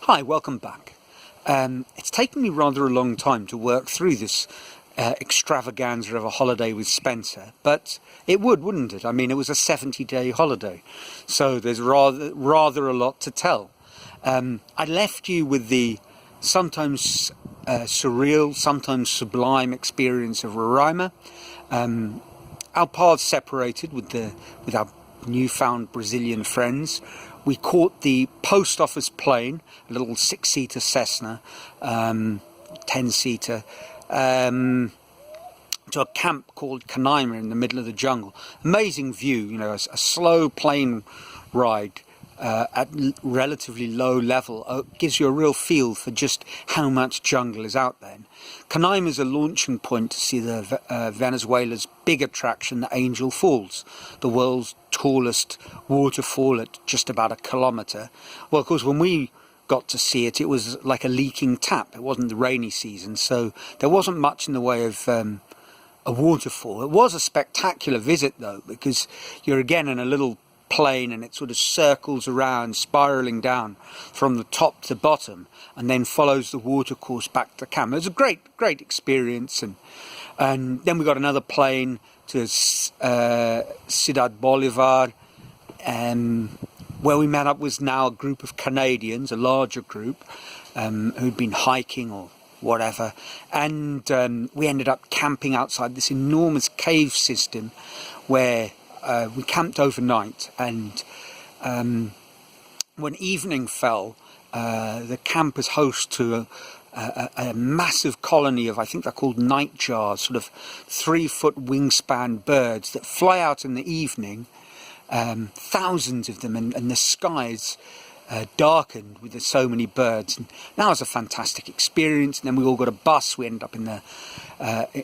Hi, welcome back. It's taken me rather a long time to work through this extravaganza of a holiday with Spencer, but it wouldn't it? I mean, it was a 70-day holiday, so there's rather a lot to tell. I left you with the sometimes surreal, sometimes sublime experience of Roraima. Our paths separated with our newfound Brazilian friends. We caught the post office plane, a little 6-seater Cessna, 10-seater, to a camp called Canaima in the middle of the jungle. Amazing view, you know, a slow plane ride at relatively low level gives you a real feel for just how much jungle is out there. Canaima is a launching point to see Venezuela's big attraction, the Angel Falls, the world's tallest waterfall at just about 1 kilometre. Well, of course, when we got to see it, it was like a leaking tap. It wasn't the rainy season, so there wasn't much in the way of a waterfall. It was a spectacular visit, though, because you're again in a little plane and it sort of circles around, spiralling down from the top to bottom, and then follows the watercourse back to camp. It was a great experience, and then we got another plane to Ciudad Bolivar, where we met up with now a group of Canadians, a larger group, who'd been hiking or whatever, and we ended up camping outside this enormous cave system where we camped overnight, and when evening fell, the camp is host to a massive colony of, I think they're called nightjars, sort of 3-foot wingspan birds that fly out in the evening, thousands of them, and the skies darkened with so many birds. And that was a fantastic experience. And then we all got a bus. We ended up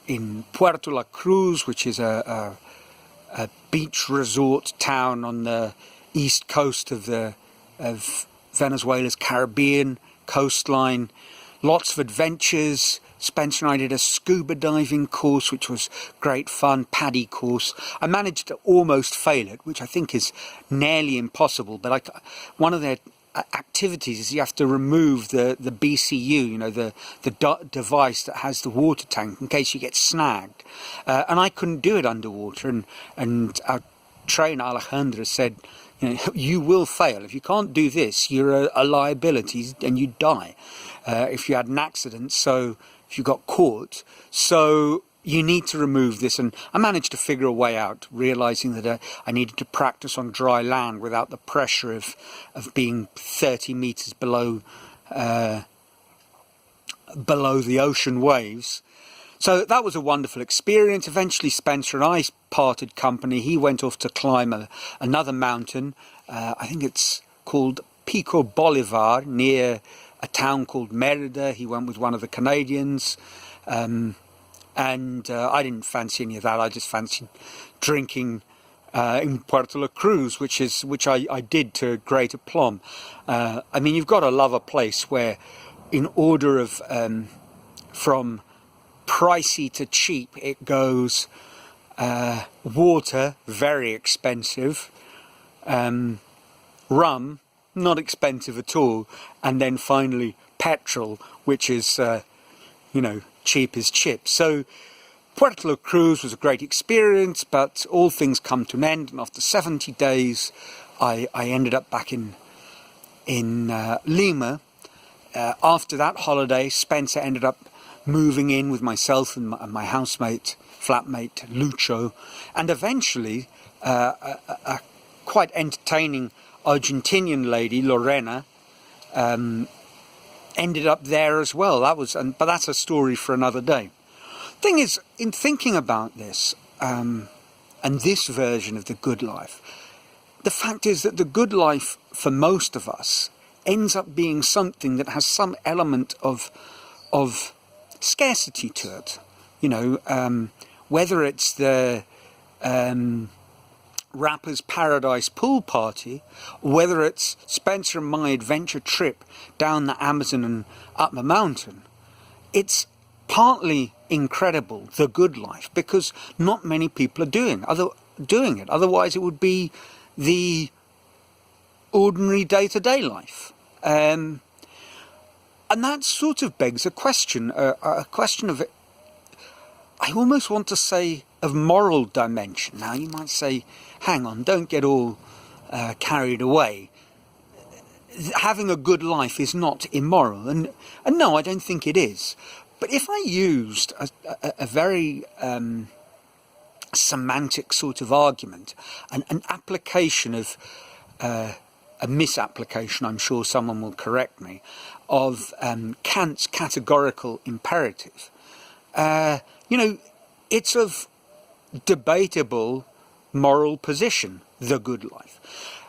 in Puerto La Cruz, which is a beach resort town on the east coast of Venezuela's Caribbean coastline. Lots of adventures. Spencer and I did a scuba diving course, which was great fun, PADI course. I managed to almost fail it, which I think is nearly impossible, but one of their activities is you have to remove the BCU, you know, the device that has the water tank in case you get snagged. And I couldn't do it underwater, and our trainer Alejandra said, you know, you will fail. If you can't do this, you're a liability and you die if you had an accident, so if you got caught. So you need to remove this, and I managed to figure a way out, realizing that I needed to practice on dry land without the pressure of being 30 meters below the ocean waves. So that was a wonderful experience. Eventually Spencer and I parted company. He went off to climb another mountain. I think it's called Pico Bolivar, near a town called Merida. He went with one of the Canadians. And I didn't fancy any of that. I just fancied drinking in Puerto La Cruz, which I did to great aplomb. I mean, you've got to love a place where, in order of from pricey to cheap, it goes water, very expensive, rum, not expensive at all, and then finally petrol, which is you know, cheap as chips. So Puerto La Cruz was a great experience, but all things come to an end, and after 70 days I ended up back in Lima. After that holiday, Spencer ended up moving in with myself and my housemate, flatmate Lucho, and eventually a quite entertaining Argentinian lady, Lorena, ended up there as well. But that's a story for another day. Thing is, in thinking about this and this version of the good life, the fact is that the good life for most of us ends up being something that has some element of scarcity to it. You know, whether it's the Rapper's Paradise pool party, or whether it's Spencer and my adventure trip down the Amazon and up the mountain, it's partly incredible, the good life, because not many people are doing it. Otherwise it would be the ordinary day-to-day life. And that sort of begs a question of, I almost want to say, of moral dimension. Now, you might say, hang on, don't get all carried away. Having a good life is not immoral. And no, I don't think it is. But if I used a very semantic sort of argument, an application of, a misapplication, I'm sure someone will correct me, of Kant's categorical imperative, it's of debatable moral position, the good life.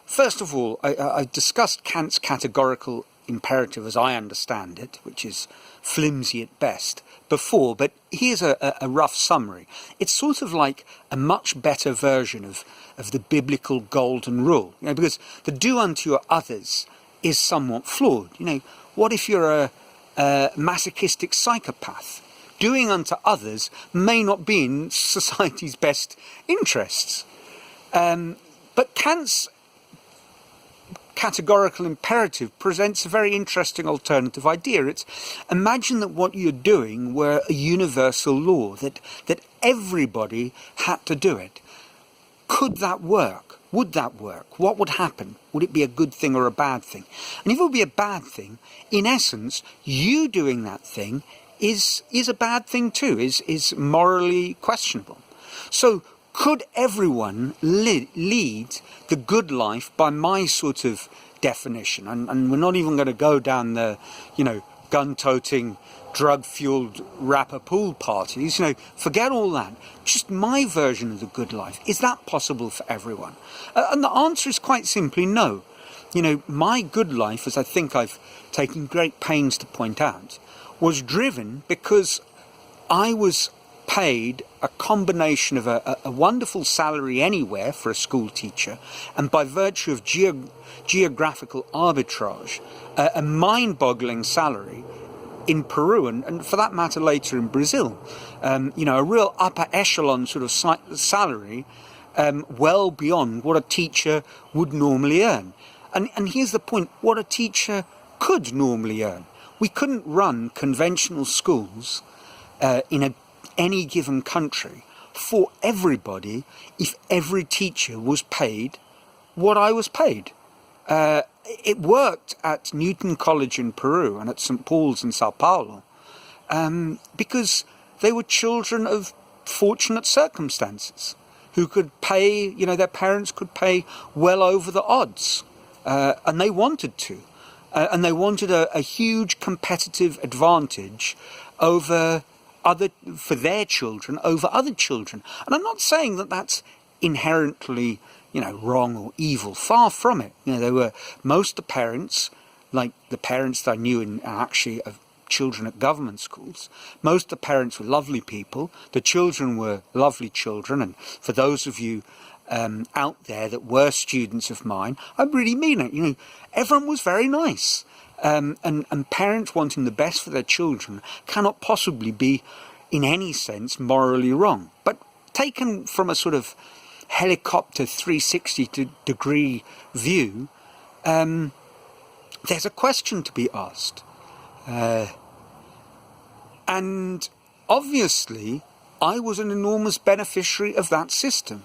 First of all, I discussed Kant's categorical imperative as I understand it, which is flimsy at best, before, but here's a rough summary. It's sort of like a much better version of the biblical golden rule, because the do unto your others is somewhat flawed. What if you're a masochistic psychopath? Doing unto others may not be in society's best interests. But Kant's categorical imperative presents a very interesting alternative idea. It's imagine that what you're doing were a universal law, that everybody had to do it. Could that work? Would that work? What would happen? Would it be a good thing or a bad thing? And if it would be a bad thing, in essence, you doing that thing is a bad thing too, is morally questionable. So could everyone lead the good life by my sort of definition? And we're not even going to go down the, gun-toting, drug-fueled rapper pool parties. Forget all that. Just my version of the good life. Is that possible for everyone? And the answer is quite simply no. My good life, as I think I've taken great pains to point out, was driven because I was paid a combination of a wonderful salary anywhere for a school teacher, and by virtue of geographical arbitrage, a mind-boggling salary in Peru, and for that matter later in Brazil. A real upper echelon sort of salary, well beyond what a teacher would normally earn. And here's the point, what a teacher could normally earn. We couldn't run conventional schools in any given country for everybody if every teacher was paid what I was paid. It worked at Newton College in Peru and at St. Paul's in Sao Paulo because they were children of fortunate circumstances who could pay, their parents could pay well over the odds, and they wanted to. And they wanted a huge competitive advantage for their children over other children. And I'm not saying that that's inherently, wrong or evil. Far from it. There were most of the parents, like the parents that I knew actually of children at government schools, most of the parents were lovely people. The children were lovely children. And for those of you out there that were students of mine, I really mean it. Everyone was very nice, and parents wanting the best for their children cannot possibly be, in any sense, morally wrong. But taken from a sort of helicopter 360-degree view, there's a question to be asked, and obviously, I was an enormous beneficiary of that system.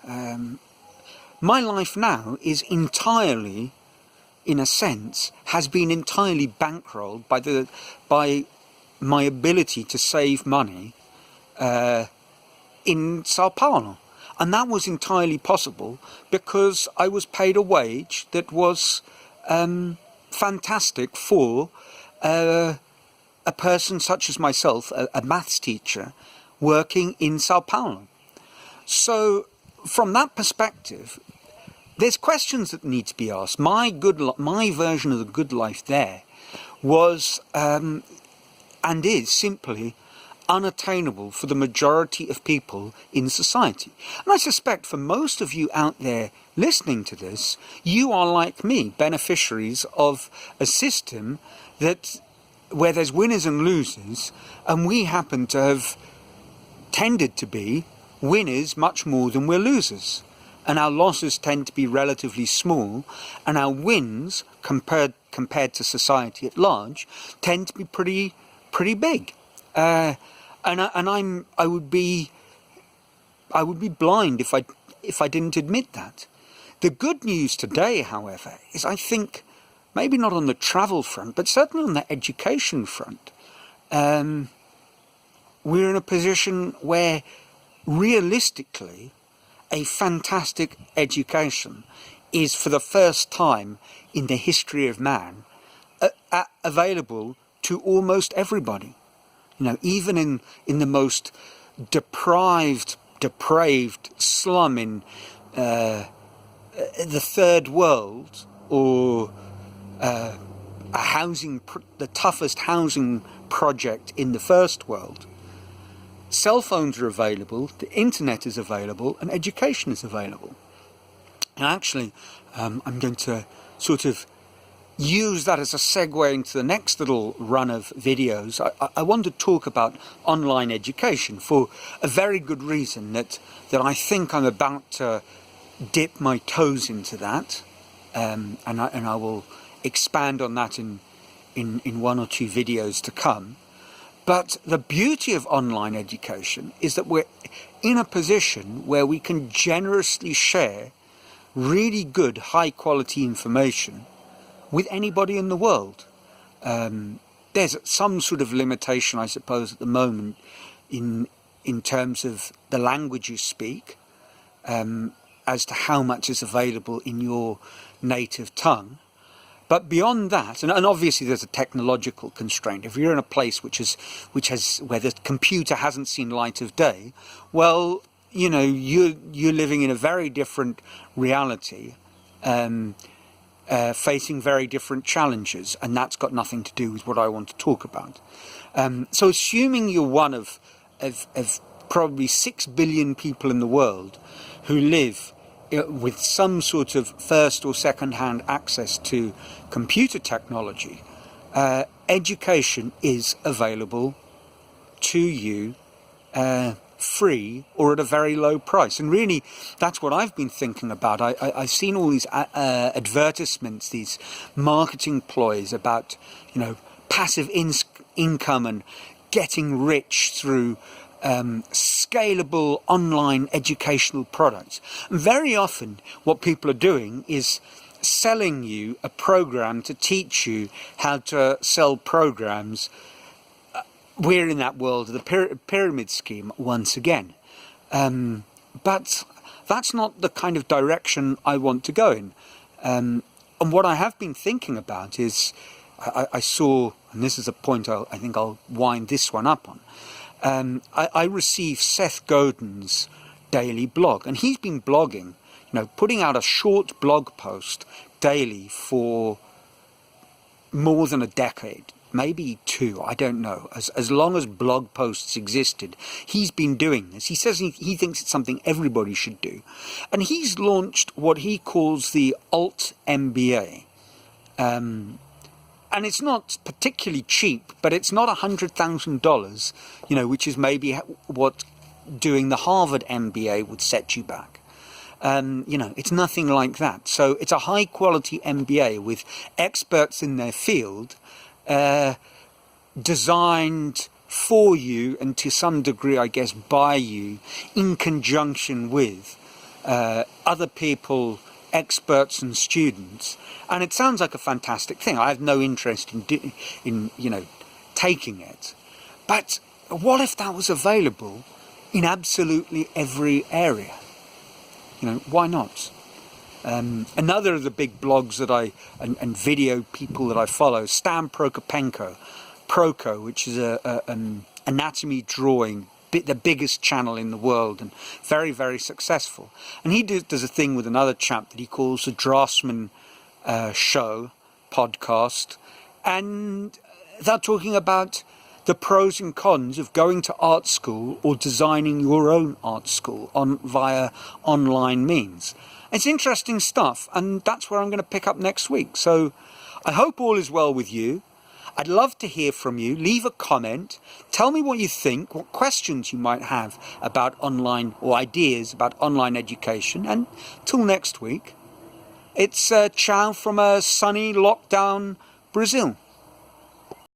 My life now is entirely, in a sense, has been entirely bankrolled by my ability to save money in Sao Paulo. And that was entirely possible because I was paid a wage that was fantastic for a person such as myself, a maths teacher, working in Sao Paulo. So from that perspective, there's questions that need to be asked. My version of the good life there was and is simply unattainable for the majority of people in society. And I suspect for most of you out there listening to this, you are like me, beneficiaries of a system where there's winners and losers, and we happen to have tended to be winners much more than we're losers. and our losses tend to be relatively small, and our wins compared to society at large tend to be pretty big. I would be blind if I didn't admit that. The good news today, however, is I think maybe not on the travel front, but certainly on the education front, we're in a position where realistically a fantastic education is for the first time in the history of man available to almost everybody. You know, even in the most depraved slum in the third world, or the toughest housing project in the first world, cell phones are available, the internet is available, and education is available. And actually, I'm going to sort of use that as a segue into the next little run of videos. I want to talk about online education for a very good reason, that I think I'm about to dip my toes into that, and I will expand on that in one or two videos to come. But the beauty of online education is that we're in a position where we can generously share really good, high-quality information with anybody in the world. There's some sort of limitation, I suppose, at the moment in terms of the language you speak, as to how much is available in your native tongue. But beyond that, and obviously there's a technological constraint. If you're in a place where the computer hasn't seen light of day, well, you know, you're living in a very different reality, facing very different challenges, and that's got nothing to do with what I want to talk about. So assuming you're one of probably 6 billion people in the world who live with some sort of first or second-hand access to computer technology, education is available to you free or at a very low price. And really, that's what I've been thinking about. I've seen all these advertisements, these marketing ploys about, you know, passive income and getting rich through scalable online educational products. And very often what people are doing is selling you a program to teach you how to sell programs. We're in that world of the pyramid scheme once again. But that's not the kind of direction I want to go in. And what I have been thinking about is, I saw, and this is a point I think I'll wind this one up on, I received Seth Godin's daily blog, and he's been blogging, you know, putting out a short blog post daily for more than a decade, maybe two, I don't know. As long as blog posts existed, he's been doing this. He says he thinks it's something everybody should do. And he's launched what he calls the Alt Mba. And it's not particularly cheap, but it's not $100,000, you know, which is maybe what doing the Harvard MBA would set you back. You know, it's nothing like that. So it's a high quality MBA with experts in their field, designed for you and to some degree, I guess, by you, in conjunction with other people, experts and students. And it sounds like a fantastic thing. I have no interest in you know, taking it. But what if that was available in absolutely every area? You know, why not? Another of the big blogs that and video people that I follow, Stan Prokopenko, which is an anatomy drawing, the biggest channel in the world, and very, very successful. And he does a thing with another chap that he calls the Draftsman Show podcast, and they're talking about the pros and cons of going to art school or designing your own art school via online means. It's interesting stuff, and that's where I'm going to pick up next week. So I hope all is well with you. I'd love to hear from you. Leave a comment. Tell me what you think, what questions you might have about online, or ideas about online education. And till next week, it's ciao from a sunny lockdown Brazil.